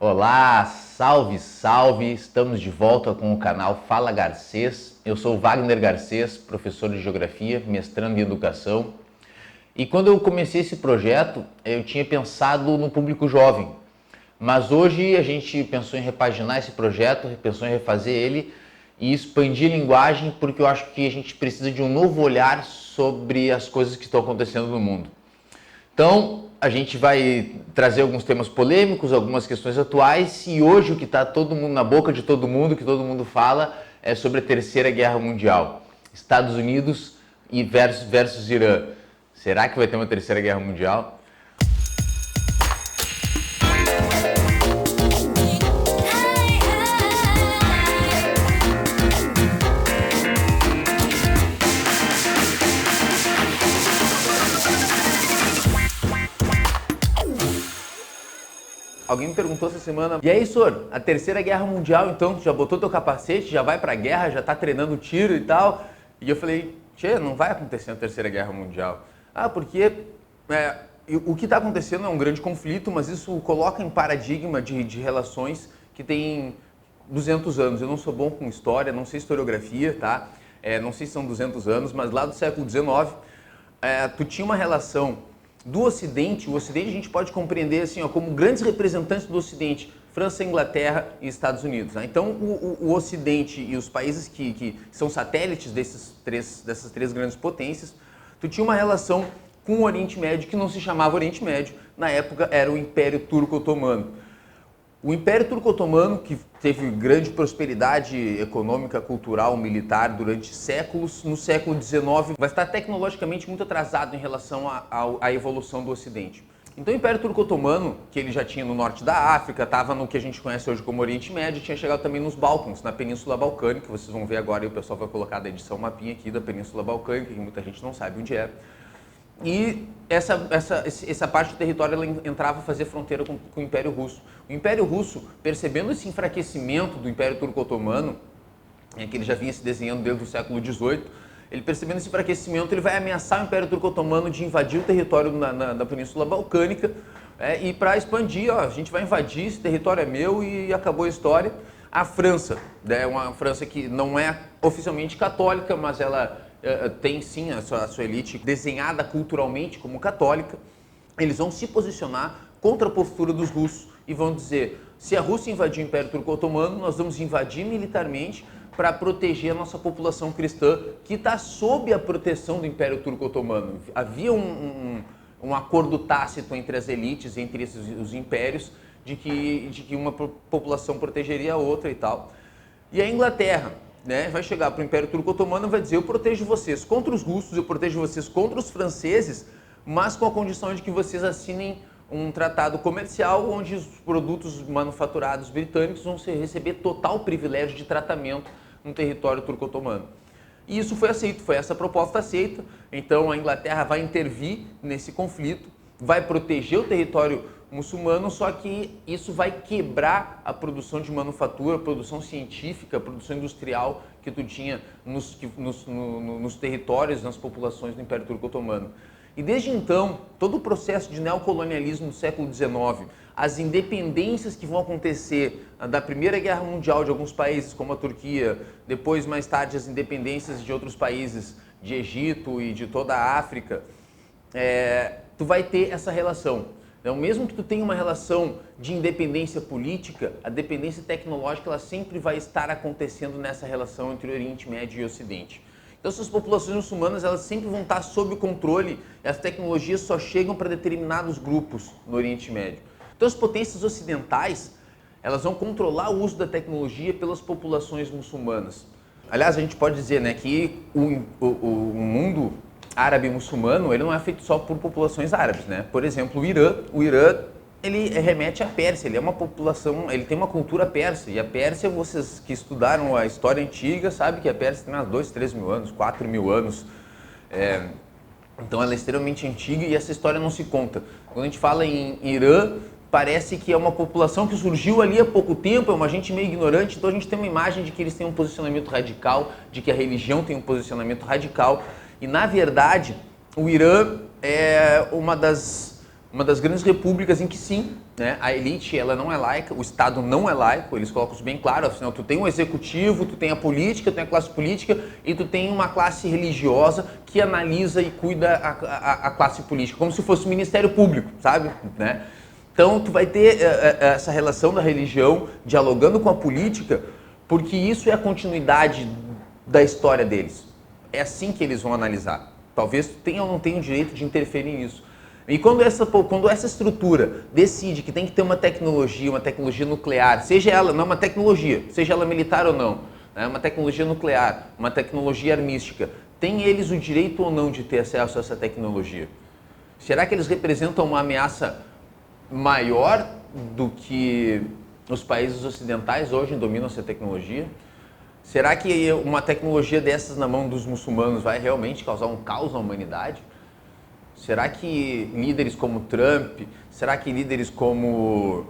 Olá, salve, salve! Estamos de volta com o canal Fala Garcês. Eu sou Wagner Garcês, professor de Geografia, mestrando em Educação. E quando eu comecei esse projeto, eu tinha pensado no público jovem. Mas hoje a gente pensou em repaginar esse projeto, pensou em refazer ele e expandir a linguagem, porque eu acho que a gente precisa de um novo olhar sobre as coisas que estão acontecendo no mundo. Então, a gente vai trazer alguns temas polêmicos, algumas questões atuais, e hoje o que está todo mundo na boca de todo mundo, que todo mundo fala, é sobre a Terceira Guerra Mundial. Estados Unidos versus Irã. Será que vai ter uma Terceira Guerra Mundial? Alguém me perguntou essa semana, e aí, Sor, a Terceira Guerra Mundial, então, tu já botou teu capacete, já vai pra guerra, já tá treinando tiro e tal? E eu falei, tchê, não vai acontecer a Terceira Guerra Mundial. Porque o que está acontecendo é um grande conflito, mas isso coloca em paradigma de relações que tem 200 anos. Eu não sou bom com história, não sei historiografia, tá? Não sei se são 200 anos, mas lá do século XIX, tu tinha uma relação do Ocidente. O Ocidente a gente pode compreender assim, como grandes representantes do Ocidente, França, Inglaterra e Estados Unidos. Né? Então, o Ocidente e os países que são satélites dessas três grandes potências, tu tinha uma relação com o Oriente Médio que não se chamava Oriente Médio, na época era o Império Turco-Otomano. O Império Turco-Otomano, que teve grande prosperidade econômica, cultural, militar durante séculos, no século XIX vai estar tecnologicamente muito atrasado em relação à evolução do Ocidente. Então o Império Turco-Otomano, que ele já tinha no norte da África, estava no que a gente conhece hoje como Oriente Médio, tinha chegado também nos Balcãs, na Península Balcânica, vocês vão ver agora, e o pessoal vai colocar da edição mapinha aqui da Península Balcânica, que muita gente não sabe onde é. E essa parte do território ela entrava a fazer fronteira com o Império Russo. O Império Russo, percebendo esse enfraquecimento do Império Turco-Otomano, que ele já vinha se desenhando desde o século XVIII, ele percebendo esse enfraquecimento, ele vai ameaçar o Império Turco-Otomano de invadir o território da Península Balcânica e para expandir, a gente vai invadir, esse território é meu e acabou a história. A França, uma França que não é oficialmente católica, mas ela tem sim a sua elite desenhada culturalmente como católica, eles vão se posicionar contra a postura dos russos e vão dizer, se a Rússia invadir o Império Turco-Otomano, nós vamos invadir militarmente para proteger a nossa população cristã que está sob a proteção do Império Turco-Otomano. Havia um acordo tácito entre as elites, entre os impérios, de que uma população protegeria a outra e tal. E a Inglaterra, vai chegar para o Império Turco-Otomano e vai dizer, eu protejo vocês contra os russos, eu protejo vocês contra os franceses, mas com a condição de que vocês assinem um tratado comercial onde os produtos manufaturados britânicos vão receber total privilégio de tratamento no território turco-otomano. E isso foi aceito, foi essa proposta aceita. Então a Inglaterra vai intervir nesse conflito, vai proteger o território muçulmano, só que isso vai quebrar a produção de manufatura, a produção científica, a produção industrial que tu tinha nos territórios, nas populações do Império Turco-Otomano. E desde então, todo o processo de neocolonialismo do século XIX, as independências que vão acontecer da Primeira Guerra Mundial de alguns países, como a Turquia, depois, mais tarde, as independências de outros países, de Egito e de toda a África, tu vai ter essa relação. Então, mesmo que tu tenha uma relação de independência política, a dependência tecnológica ela sempre vai estar acontecendo nessa relação entre o Oriente Médio e o Ocidente. Então, essas populações muçulmanas elas sempre vão estar sob o controle, as tecnologias só chegam para determinados grupos no Oriente Médio. Então, as potências ocidentais elas vão controlar o uso da tecnologia pelas populações muçulmanas. Aliás, a gente pode dizer que o mundo árabe muçulmano ele não é feito só por populações árabes, Por exemplo, o Irã ele remete à Pérsia, ele é uma população, ele tem uma cultura persa, e a Pérsia, vocês que estudaram a história antiga, sabem que a Pérsia tem uns 2, 3 mil anos, 4 mil anos, então ela é extremamente antiga e essa história não se conta. Quando a gente fala em Irã, parece que é uma população que surgiu ali há pouco tempo, é uma gente meio ignorante, então a gente tem uma imagem de que eles têm um posicionamento radical, de que a religião tem um posicionamento radical, e na verdade o Irã é uma das uma das grandes repúblicas em que sim, né, a elite ela não é laica, o Estado não é laico, eles colocam isso bem claro, afinal tu tem um executivo, tu tem a política, tu tem a classe política e tu tem uma classe religiosa que analisa e cuida a classe política, como se fosse o Ministério Público, sabe? Né? Então tu vai ter essa relação da religião dialogando com a política, porque isso é a continuidade da história deles. É assim que eles vão analisar. Talvez tu tenha ou não tenha o direito de interferir nisso. E quando essa estrutura decide que tem que ter uma tecnologia nuclear, seja ela, não uma tecnologia, seja ela militar ou não, né, uma tecnologia nuclear, uma tecnologia armística, tem eles o direito ou não de ter acesso a essa tecnologia? Será que eles representam uma ameaça maior do que os países ocidentais hoje dominam essa tecnologia? Será que uma tecnologia dessas na mão dos muçulmanos vai realmente causar um caos na humanidade? Será que líderes como Trump, será que líderes como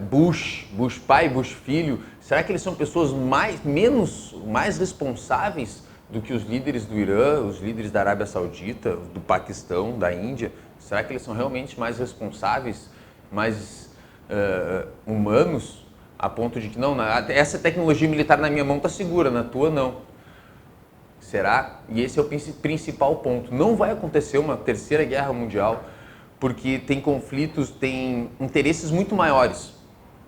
Bush pai, Bush filho, será que eles são pessoas mais responsáveis do que os líderes do Irã, os líderes da Arábia Saudita, do Paquistão, da Índia? Será que eles são realmente mais responsáveis, mais humanos, a ponto de que não, essa tecnologia militar na minha mão está segura, na tua não? Será? E esse é o principal ponto. Não vai acontecer uma terceira guerra mundial, porque tem conflitos, tem interesses muito maiores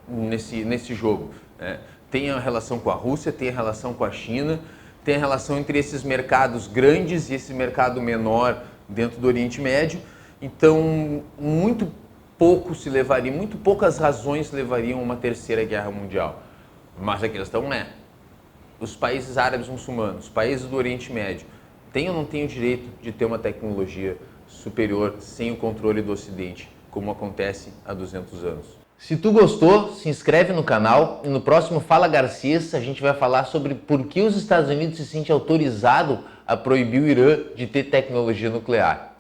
nesse jogo, né? Tem a relação com a Rússia, tem a relação com a China, tem a relação entre esses mercados grandes e esse mercado menor dentro do Oriente Médio. Então, muito poucas razões levariam a uma terceira guerra mundial. Mas a questão é, os países árabes muçulmanos, os países do Oriente Médio, têm ou não têm o direito de ter uma tecnologia superior sem o controle do Ocidente, como acontece há 200 anos? Se tu gostou, se inscreve no canal e no próximo Fala Garcês a gente vai falar sobre por que os Estados Unidos se sente autorizado a proibir o Irã de ter tecnologia nuclear.